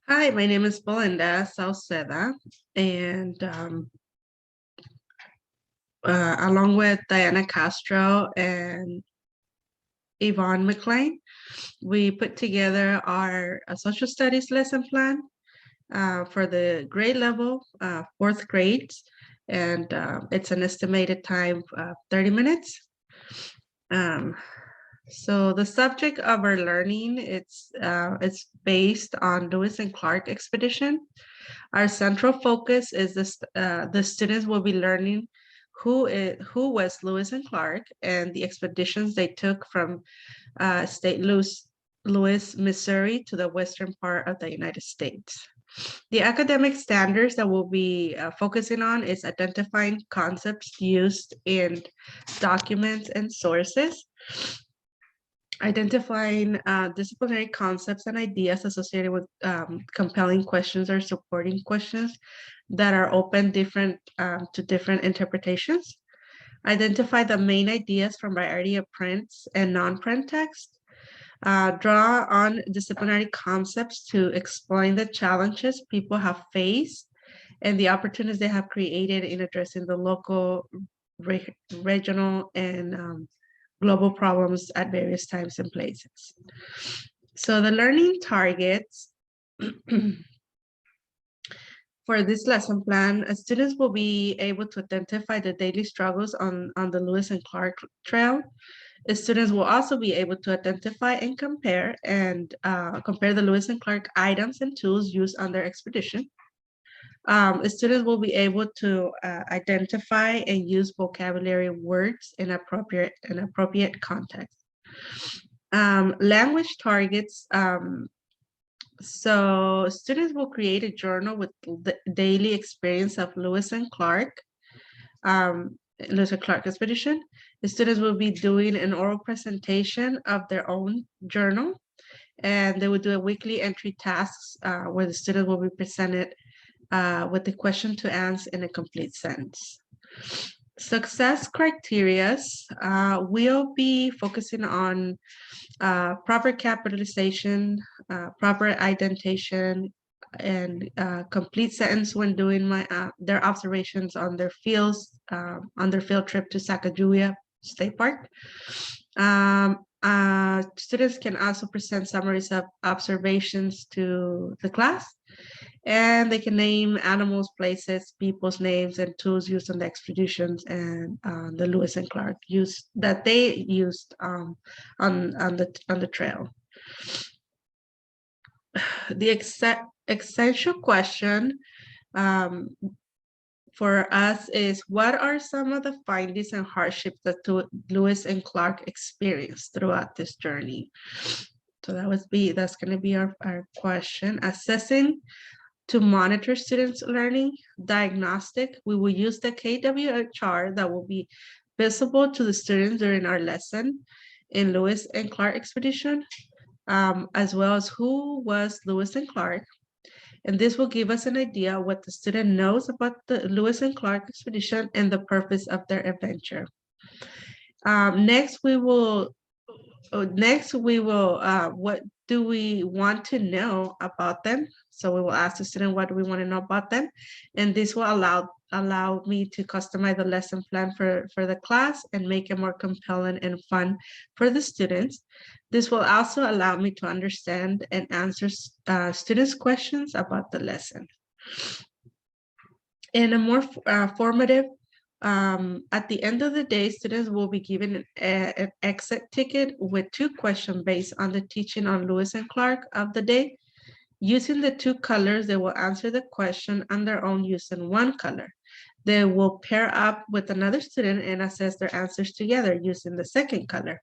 Hi, my name is Belinda Sauceda, and along with Diana Castro and Yvonne McLean, we put together our social studies lesson plan for the grade level, fourth grades, and it's an estimated time of 30 minutes. Um, so the subject of our learning, it's based on Lewis and Clark expedition. Our central focus is this: the students will be learning who was Lewis and Clark and the expeditions they took from state Louis, Missouri to the western part of the United States. The academic standards that we'll be focusing on is identifying concepts used in documents and sources, identifying disciplinary concepts and ideas associated with compelling questions or supporting questions that are open to different interpretations, identify the main ideas from variety of prints and non-print text, draw on disciplinary concepts to explain the challenges people have faced and the opportunities they have created in addressing the local, regional, and global problems at various times and places. So the learning targets for this lesson plan, students will be able to identify the daily struggles on the Lewis and Clark Trail. Students will also be able to identify and compare the Lewis and Clark items and tools used on their expedition. Students will be able to identify and use vocabulary words in appropriate context. Language targets. So students will create a journal with the daily experience of Lewis and Clark expedition. The students will be doing an oral presentation of their own journal, and they will do a weekly entry tasks where the student will be presented with the question to answer in a complete sentence. Success criteria will be focusing on proper capitalization, proper identification, and complete sentence when doing their observations on their on their field trip to Sacagawea State Park. Students can also present summaries of observations to the class, and they can name animals, places, people's names, and tools used on the expeditions and the Lewis and Clark they used on the trail. The essential question for us is, what are some of the findings and hardships that Lewis and Clark experienced throughout this journey? So that's going to be our question. Assessing to monitor students' learning. Diagnostic, we will use the KWHR that will be visible to the students during our lesson in Lewis and Clark expedition, as well as who was Lewis and Clark. And this will give us an idea what the student knows about the Lewis and Clark expedition and the purpose of their adventure. Next, we will, what do we want to know about them? So we will ask the student, what do we want to know about them? And this will allow me to customize the lesson plan for the class and make it more compelling and fun for the students. This will also allow me to understand and answer students' questions about the lesson. In a more formative, at the end of the day, students will be given an exit ticket with 2 questions based on the teaching on Lewis and Clark of the day. Using the 2 colors, they will answer the question on their own using 1 color. They will pair up with another student and assess their answers together using the 2nd color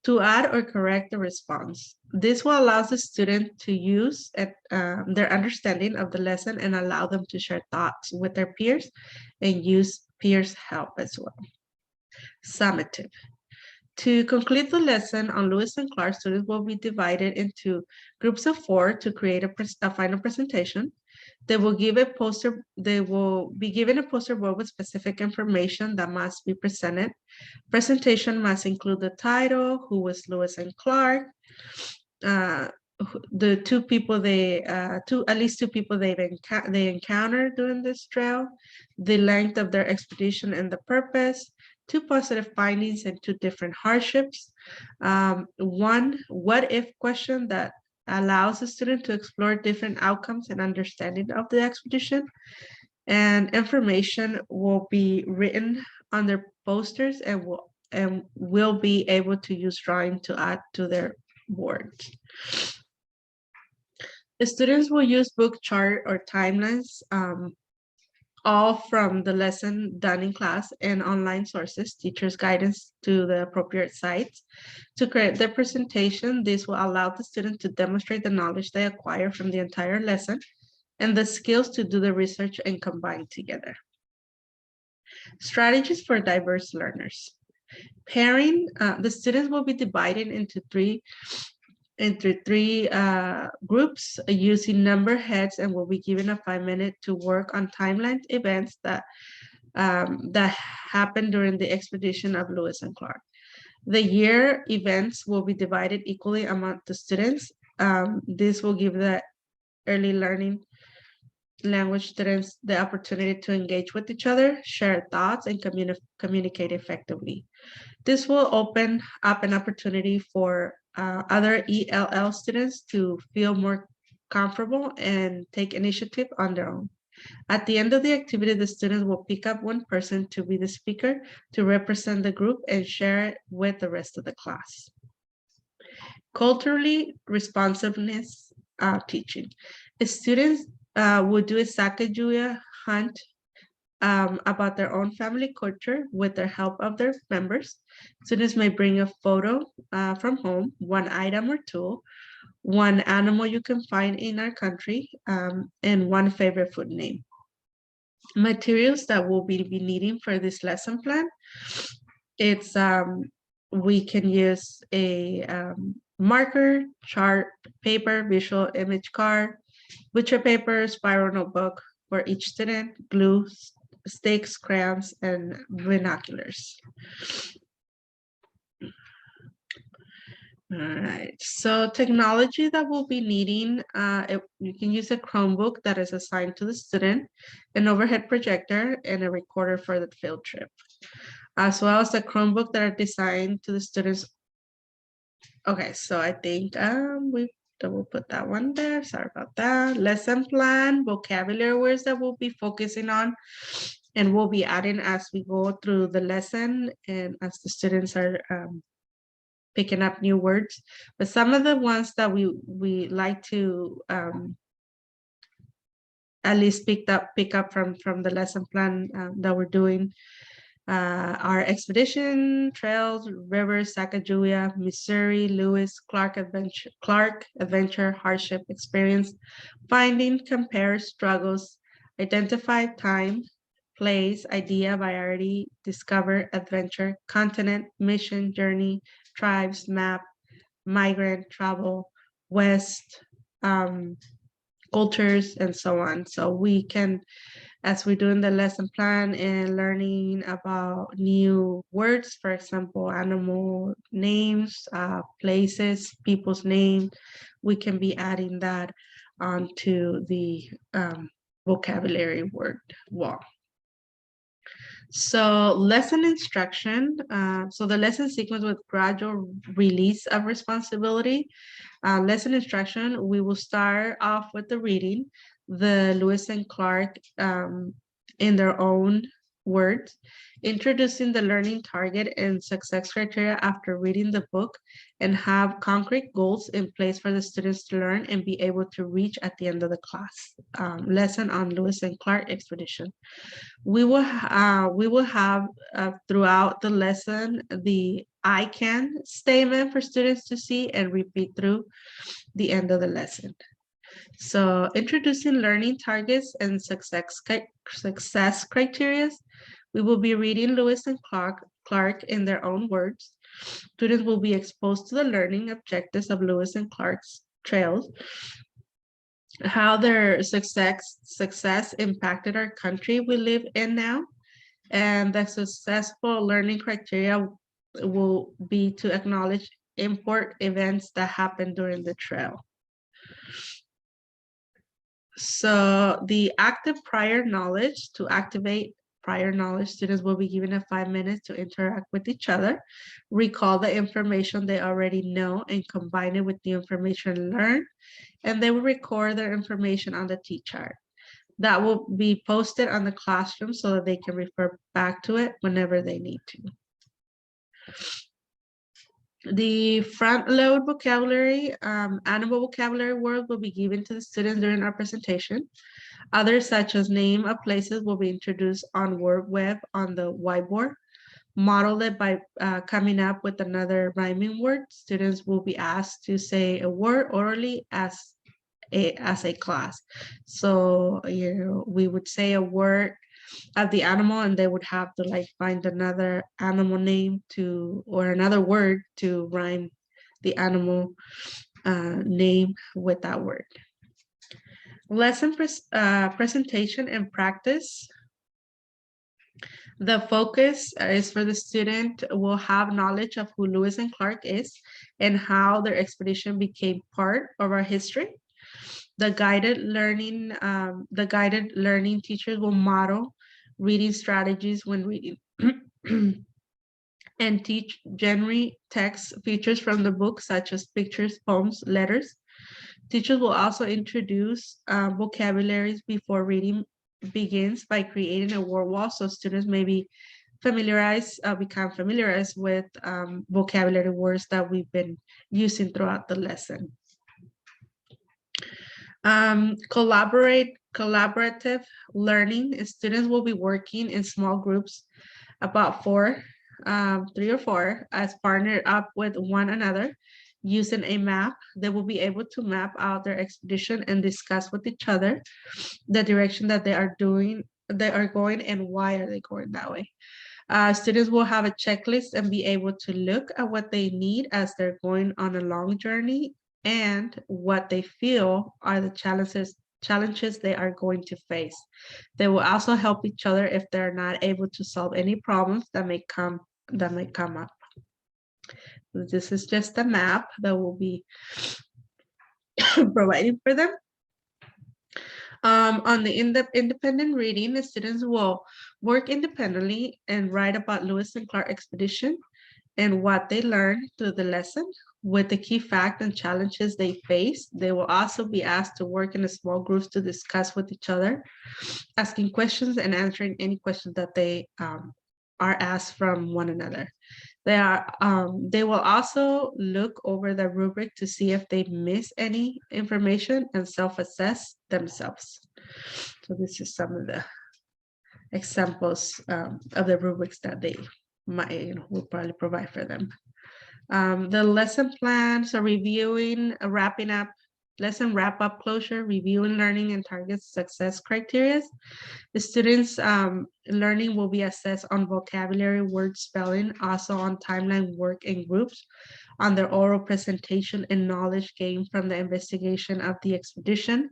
to add or correct the response. This will allow the student to use their understanding of the lesson and allow them to share thoughts with their peers and use peers' help as well. Summative. To conclude the lesson on Lewis and Clark, students will be divided into groups of 4 to create a final presentation. They will be given a poster board with specific information that must be presented. Presentation must include the title, who was Lewis and Clark, the two people at least two people they encountered during this trail, the length of their expedition and the purpose, two positive findings and two different hardships, one what if question that allows the student to explore different outcomes and understanding of the expedition, and information will be written on their posters and will be able to use drawing to add to their boards. The students will use book chart or timelines, all from the lesson done in class and online sources, teachers' guidance to the appropriate sites. To create their presentation, this will allow the student to demonstrate the knowledge they acquire from the entire lesson and the skills to do the research and combine together. Strategies for diverse learners. Pairing, the students will be divided into three groups using number heads and will be given a 5-minute to work on timeline events that happened during the expedition of Lewis and Clark. The year events will be divided equally among the students. This will give the early learning language students the opportunity to engage with each other, share thoughts, and communicate effectively. This will open up an opportunity for other ELL students to feel more comfortable and take initiative on their own. At the end of the activity, the students will pick up one person to be the speaker to represent the group and share it with the rest of the class. Culturally responsiveness teaching. The students will do a Sacagawea hunt about their own family culture with the help of their members. Students may bring a photo from home, one item or tool, one animal you can find in our country, and one favorite food name. Materials that we'll be needing for this lesson plan, it's we can use a marker, chart, paper, visual image card, butcher paper, spiral notebook for each student, glue, sticks, crayons, and binoculars. All right, so technology that we'll be needing, you can use a Chromebook that is assigned to the student, an overhead projector, and a recorder for the field trip, as well as the Chromebook that are designed to the students. Okay, so I think we'll put that one there. Sorry about that. Lesson plan, vocabulary words that we'll be focusing on, and we'll be adding as we go through the lesson and as the students are picking up new words. But some of the ones that we like to at least pick up from the lesson plan that we're doing are expedition, trails, rivers, Sacagawea, Missouri, Lewis, Clark adventure, hardship, experience, finding, compare, struggles, identify, time, place, idea, variety, discover, adventure, continent, mission, journey, tribes, map, migrant, travel, west, cultures, and so on. So we can, as we're doing the lesson plan and learning about new words, for example, animal names, places, people's names, we can be adding that onto the vocabulary word wall. So lesson instruction. So the lesson sequence with gradual release of responsibility. Lesson instruction, we will start off with the reading, the Lewis and Clark in their own words, introducing the learning target and success criteria after reading the book, and have concrete goals in place for the students to learn and be able to reach at the end of the class. Lesson on Lewis and Clark expedition. We will have throughout the lesson the I can statement for students to see and repeat through the end of the lesson. So introducing learning targets and success criteria. We will be reading Lewis and Clark in their own words. Students will be exposed to the learning objectives of Lewis and Clark's trails, how their success impacted our country we live in now, and the successful learning criteria will be to acknowledge important events that happened during the trail. So the active prior knowledge, to activate prior knowledge, students will be given 5 minutes to interact with each other, recall the information they already know and combine it with the information learned, and they will record their information on the T-chart. That will be posted on the classroom so that they can refer back to it whenever they need to. The front load vocabulary, animal vocabulary words will be given to the students during our presentation. Others such as name of places will be introduced on WordWeb on the whiteboard. Model it by coming up with another rhyming word. Students will be asked to say a word orally as a class. So, we would say a word of the animal and they would have to like find another animal name or another word to rhyme the animal name with that word. Lesson presentation and practice. The focus is for the student will have knowledge of who Lewis and Clark is and how their expedition became part of our history. The guided learning teachers will model reading strategies when reading and teach general text features from the book, such as pictures, poems, letters. Teachers will also introduce vocabularies before reading begins by creating a word wall so students may be become familiarized with vocabulary words that we've been using throughout the lesson. Collaborative learning. Students will be working in small groups, about 3 or 4, as partnered up with one another. Using a map, they will be able to map out their expedition and discuss with each other the direction that they are going and why are they going that way. Students will have a checklist and be able to look at what they need as they're going on a long journey and what they feel are the challenges they are going to face. They will also help each other if they're not able to solve any problems that may come up. This is just a map that will be providing for them. On the independent reading, the students will work independently and write about Lewis and Clark expedition and what they learned through the lesson with the key facts and challenges they face. They will also be asked to work in small groups to discuss with each other, asking questions and answering any questions that they are asked from one another. They will also look over the rubric to see if they miss any information and self-assess themselves. So this is some of the examples of the rubrics that they will probably provide for them. The lesson plans are reviewing, wrapping up, lesson wrap-up closure, reviewing learning and target success criteria. The students' learning will be assessed on vocabulary, word spelling, also on timeline work in groups, on their oral presentation and knowledge gained from the investigation of the expedition,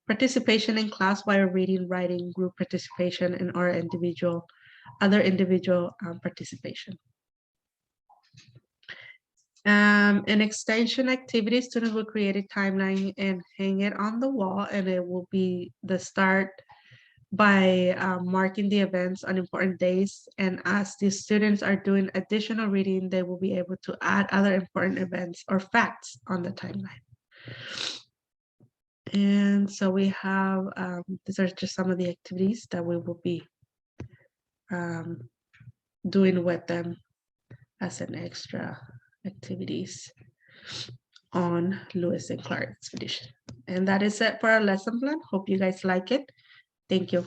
participation in class while reading, writing, group participation, and other individual participation. An extension activity, students will create a timeline and hang it on the wall, and it will be the start by marking the events on important days. And as the students are doing additional reading, they will be able to add other important events or facts on the timeline. And so we have, these are just some of the activities that we will be doing with them as an extra activities on Lewis and Clark expedition. And that is it for our lesson plan. Hope you guys like it. Thank you.